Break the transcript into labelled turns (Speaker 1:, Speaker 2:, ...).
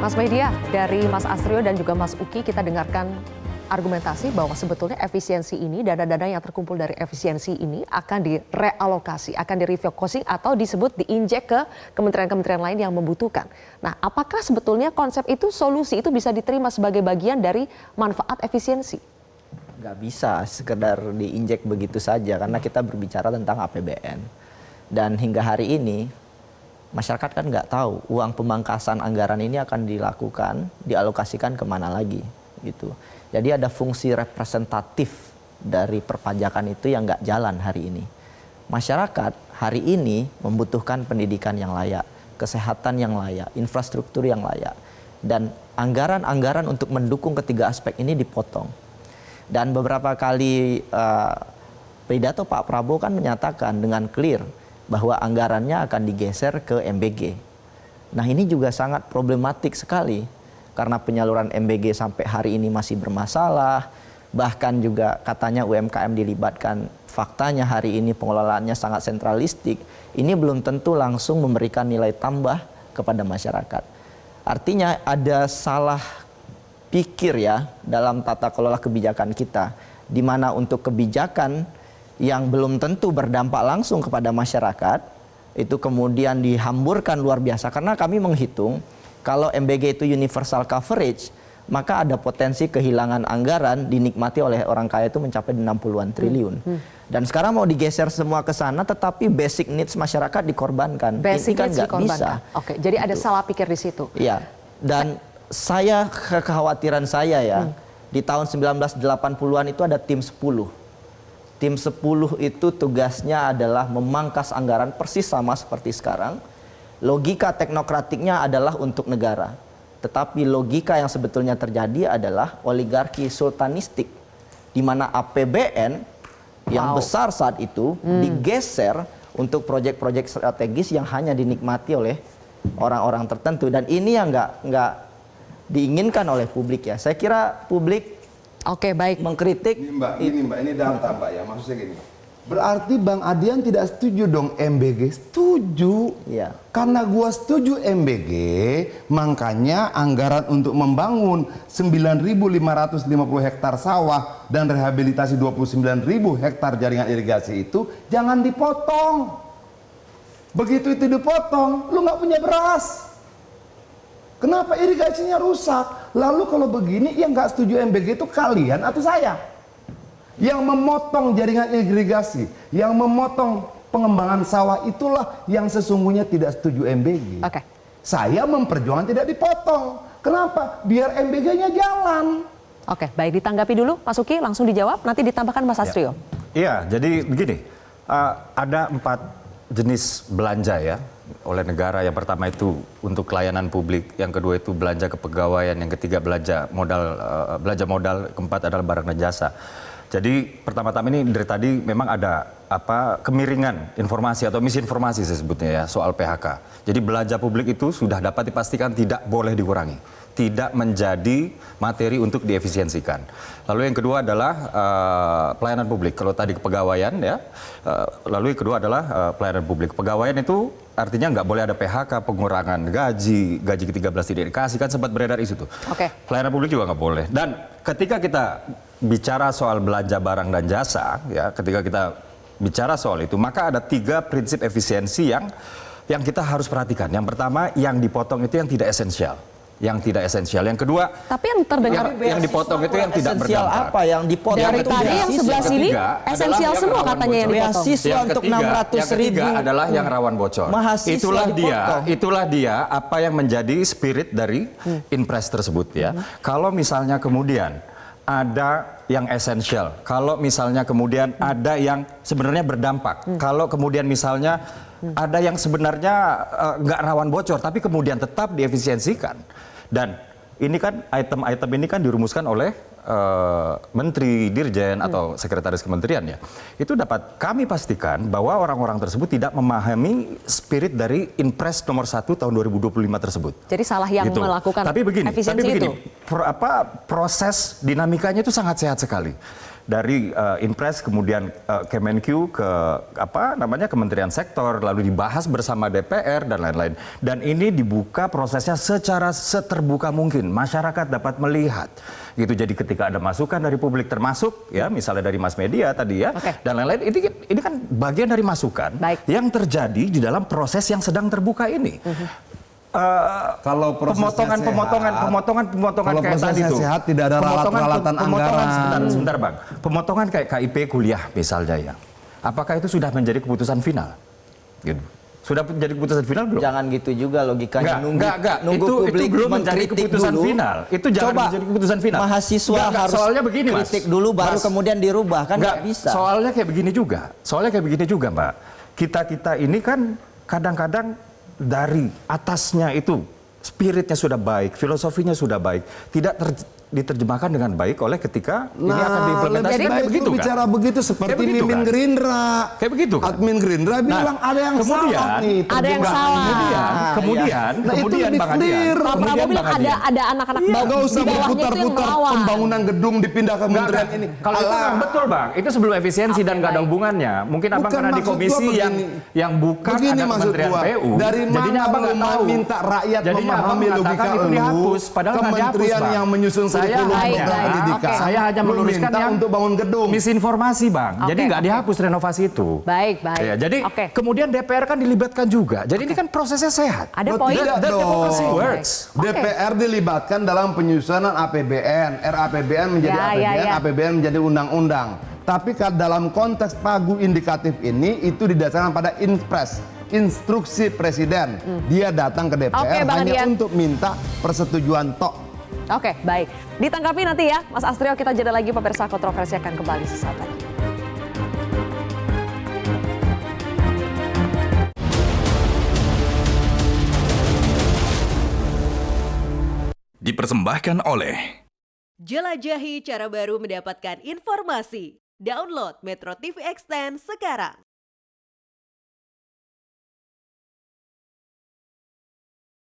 Speaker 1: Mas Media, dari Mas Astrio dan juga Mas Uki kita dengarkan argumentasi bahwa sebetulnya efisiensi ini, dana-dana yang terkumpul dari efisiensi ini akan direalokasi, akan direfocusing atau disebut diinjek ke kementerian-kementerian lain yang membutuhkan. Nah, apakah sebetulnya konsep itu, solusi itu bisa diterima sebagai bagian dari manfaat efisiensi?
Speaker 2: Nggak bisa sekedar diinjek begitu saja karena kita berbicara tentang APBN. Dan hingga hari ini masyarakat kan nggak tahu uang pemangkasan anggaran ini akan dilakukan, dialokasikan kemana lagi gitu. Jadi ada fungsi representatif dari perpajakan itu yang nggak jalan hari ini. Masyarakat hari ini membutuhkan pendidikan yang layak, kesehatan yang layak, infrastruktur yang layak. Dan anggaran-anggaran untuk mendukung ketiga aspek ini dipotong. Dan beberapa kali pidato Pak Prabowo kan menyatakan dengan clear bahwa anggarannya akan digeser ke MBG. Nah ini juga sangat problematik sekali karena penyaluran MBG sampai hari ini masih bermasalah. Bahkan juga katanya UMKM dilibatkan, faktanya hari ini pengelolaannya sangat sentralistik. Ini belum tentu langsung memberikan nilai tambah kepada masyarakat. Artinya ada salah pikir ya dalam tata kelola kebijakan kita, di mana untuk kebijakan yang belum tentu berdampak langsung kepada masyarakat, itu kemudian dihamburkan luar biasa. Karena kami menghitung, kalau MBG itu universal coverage, maka ada potensi kehilangan anggaran dinikmati oleh orang kaya itu mencapai 60-an triliun. Dan sekarang mau digeser semua ke sana, tetapi basic needs masyarakat dikorbankan.
Speaker 1: Basic
Speaker 2: ini kan
Speaker 1: needs
Speaker 2: nggak bisa.
Speaker 1: Oke, jadi ada salah pikir di situ.
Speaker 2: Iya, dan kekhawatiran saya ya, di tahun 1980-an itu ada tim 10. Tim 10 itu tugasnya adalah memangkas anggaran persis sama seperti sekarang. Logika teknokratiknya adalah untuk negara. Tetapi logika yang sebetulnya terjadi adalah oligarki sultanistik. Di mana APBN yang besar saat itu digeser untuk proyek-proyek strategis yang hanya dinikmati oleh orang-orang tertentu. Dan ini yang nggak diinginkan oleh publik ya. Saya kira publik
Speaker 1: baik.
Speaker 2: Mengkritik
Speaker 3: ini data Mbak ya, maksudnya gini. Berarti Bang Adian tidak setuju dong MBG? Setuju.
Speaker 2: Ya.
Speaker 3: Karena gua setuju MBG, makanya anggaran untuk membangun 9.550 hektar sawah dan rehabilitasi 29.000 hektar jaringan irigasi itu jangan dipotong. Begitu itu dipotong, lu nggak punya beras. Kenapa irigasinya rusak? Lalu kalau begini yang nggak setuju MBG itu kalian atau saya? Yang memotong jaringan irigasi, yang memotong pengembangan sawah itulah yang sesungguhnya tidak setuju MBG. Saya memperjuangkan tidak dipotong. Kenapa? Biar MBG-nya jalan.
Speaker 1: Baik, ditanggapi dulu Mas Uki, langsung dijawab, nanti ditambahkan Mas Astrio.
Speaker 4: Iya, jadi begini, ada 4 jenis belanja ya oleh negara. Yang pertama itu untuk layanan publik, yang kedua itu belanja kepegawaian, yang ketiga belanja modal, keempat adalah barang dan jasa. Jadi pertama-tama ini dari tadi memang ada kemiringan informasi atau misinformasi saya sebutnya ya soal PHK. Jadi belanja publik itu sudah dapat dipastikan tidak boleh dikurangi, tidak menjadi materi untuk diefisiensikan. Lalu yang kedua adalah pelayanan publik. Kalau tadi kepegawaian ya, lalu yang kedua adalah pelayanan publik. Kepegawaian itu artinya nggak boleh ada PHK, pengurangan gaji ke-13 tidak dikasih, kan sempat beredar isu tuh. Pelayanan publik juga nggak boleh. Dan ketika kita bicara soal belanja barang dan jasa, ya, ketika kita bicara soal itu, maka ada 3 prinsip efisiensi yang kita harus perhatikan. Yang pertama, yang dipotong itu yang tidak esensial. Yang tidak esensial. Yang kedua,
Speaker 1: tapi yang terdengar
Speaker 4: yang dipotong itu yang tidak berdampak.
Speaker 2: Apa yang dipotong?
Speaker 1: Dari tadi yang sebelah sini esensial semua katanya yang dipotong.
Speaker 2: Beasiswa untuk 600.000.
Speaker 4: Yang ketiga adalah yang rawan bocor. Itulah dia apa yang menjadi spirit dari Inpres tersebut ya. Kalau misalnya kemudian ada yang esensial, kalau misalnya kemudian ada yang sebenarnya berdampak, kalau kemudian misalnya ada yang sebenarnya nggak rawan bocor, tapi kemudian tetap diefisiensikan. Dan ini kan item-item ini kan dirumuskan oleh menteri, dirjen atau sekretaris kementerian ya. Itu dapat kami pastikan bahwa orang-orang tersebut tidak memahami spirit dari Inpres nomor 1 tahun 2025 tersebut.
Speaker 1: Jadi salah yang melakukan
Speaker 4: efisiensi
Speaker 1: itu.
Speaker 4: Proses dinamikanya itu sangat sehat sekali. dari Inpres kemudian Kemenq ke Kementerian Sektor, lalu dibahas bersama DPR dan lain-lain. Dan ini dibuka prosesnya secara seterbuka mungkin, masyarakat dapat melihat. Gitu. Jadi ketika ada masukan dari publik termasuk ya misalnya dari mass media tadi ya dan lain-lain, ini kan bagian dari masukan yang terjadi di dalam proses yang sedang terbuka ini.
Speaker 3: Kalau prosesnya
Speaker 4: pemotongan
Speaker 3: kalau
Speaker 4: kayak tadi
Speaker 3: prosesnya
Speaker 4: tuh.
Speaker 3: sehat, tidak ada ralat-ralatan anggaran.
Speaker 4: Sebentar Bang. Pemotongan kayak KIP kuliah misalnya ya. Apakah itu sudah menjadi keputusan final? Gitu. Sudah menjadi keputusan final belum?
Speaker 2: Jangan gitu juga logikanya.
Speaker 4: Enggak.
Speaker 2: Nunggu publik
Speaker 4: itu belum menjadi
Speaker 2: mengkritik
Speaker 4: keputusan
Speaker 2: dulu.
Speaker 4: final. Itu jangan
Speaker 2: Coba
Speaker 4: menjadi keputusan final.
Speaker 2: Mahasiswa harus
Speaker 4: soalnya begini, Mas.
Speaker 2: kritik dulu baru
Speaker 4: Mas,
Speaker 2: kemudian dirubah, kan nggak bisa.
Speaker 4: Soalnya kayak begini juga, Mbak. Kita ini kan kadang-kadang dari atasnya itu spiritnya sudah baik, filosofinya sudah baik, tidak diterjemahkan dengan baik oleh ketika ini akan diimplementasikan.
Speaker 3: Lebih baik
Speaker 4: begitu
Speaker 3: lu bicara
Speaker 4: kan?
Speaker 3: begitu seperti
Speaker 4: Kayak begitu,
Speaker 3: mimin
Speaker 4: kan?
Speaker 3: Gerindra.
Speaker 4: Kayak begitu kan?
Speaker 3: Admin Gerindra bilang ada yang
Speaker 4: kemudian,
Speaker 3: salah nih.
Speaker 1: Ada yang
Speaker 3: terjemahan.
Speaker 1: salah.
Speaker 4: Kemudian,
Speaker 3: Nah, itu
Speaker 4: kemudian
Speaker 3: lebih
Speaker 4: Bang Adian.
Speaker 3: clear.
Speaker 1: Pak
Speaker 4: Kemudian
Speaker 1: Prabowo bilang
Speaker 4: Bang Adian.
Speaker 1: ada anak-anak
Speaker 3: Nggak
Speaker 1: di
Speaker 3: usah
Speaker 1: bawahnya itu yang
Speaker 3: berputar-putar
Speaker 1: melawan.
Speaker 3: pembangunan gedung dipindah ke kementerian ini.
Speaker 4: Kalau itu kan betul Bang, itu sebelum efisiensi dan nggak ada
Speaker 1: baik.
Speaker 4: hubungannya. Mungkin Abang
Speaker 3: Bukan,
Speaker 4: karena di
Speaker 3: maksud
Speaker 4: komisi
Speaker 3: gua
Speaker 4: yang
Speaker 3: begini.
Speaker 4: bukan
Speaker 3: Begini
Speaker 4: ada
Speaker 3: maksud
Speaker 4: Kementerian
Speaker 3: gua.
Speaker 4: PU.
Speaker 3: Dari
Speaker 4: Jadinya
Speaker 3: mana
Speaker 4: Abang nggak
Speaker 3: lu
Speaker 4: tahu.
Speaker 3: minta rakyat
Speaker 4: Jadinya Abang
Speaker 3: memahami
Speaker 4: mengatakan
Speaker 3: logika
Speaker 4: itu
Speaker 3: lu,
Speaker 4: dihapus, padahal nggak dihapus,
Speaker 3: kementerian
Speaker 4: Bang.
Speaker 3: yang menyusun
Speaker 4: Saya
Speaker 3: kurikulum
Speaker 4: hanya-
Speaker 3: program
Speaker 1: Baik,
Speaker 3: pendidikan.
Speaker 1: oke.
Speaker 4: Saya hanya
Speaker 3: Lu
Speaker 4: meluruskan
Speaker 3: minta
Speaker 4: yang
Speaker 3: untuk bangun gedung.
Speaker 4: misinformasi Bang. Jadi nggak dihapus renovasi itu.
Speaker 1: Baik.
Speaker 4: Ya, jadi
Speaker 1: Oke.
Speaker 4: kemudian DPR kan dilibatkan juga. Jadi ini kan prosesnya sehat.
Speaker 1: Ada
Speaker 3: Oh,
Speaker 1: poin?
Speaker 3: tidak
Speaker 4: The
Speaker 3: dong.
Speaker 4: democracy works.
Speaker 3: DPR dilibatkan dalam penyusunan APBN, RAPBN menjadi APBN,
Speaker 1: Ya.
Speaker 3: APBN menjadi undang-undang. Tapi dalam konteks pagu indikatif ini itu didasarkan pada Inpres, instruksi presiden. Dia datang ke DPR
Speaker 1: Oke, Bang
Speaker 3: hanya
Speaker 1: Adian.
Speaker 3: untuk minta persetujuan tok.
Speaker 1: Oke, baik. Ditanggapi nanti ya, Mas Astrio. Kita jeda lagi, pemirsa kontroversi akan kembali sesaat lagi.
Speaker 5: Dipersembahkan oleh
Speaker 6: Jelajahi cara baru mendapatkan informasi. Download Metro TV Extend sekarang.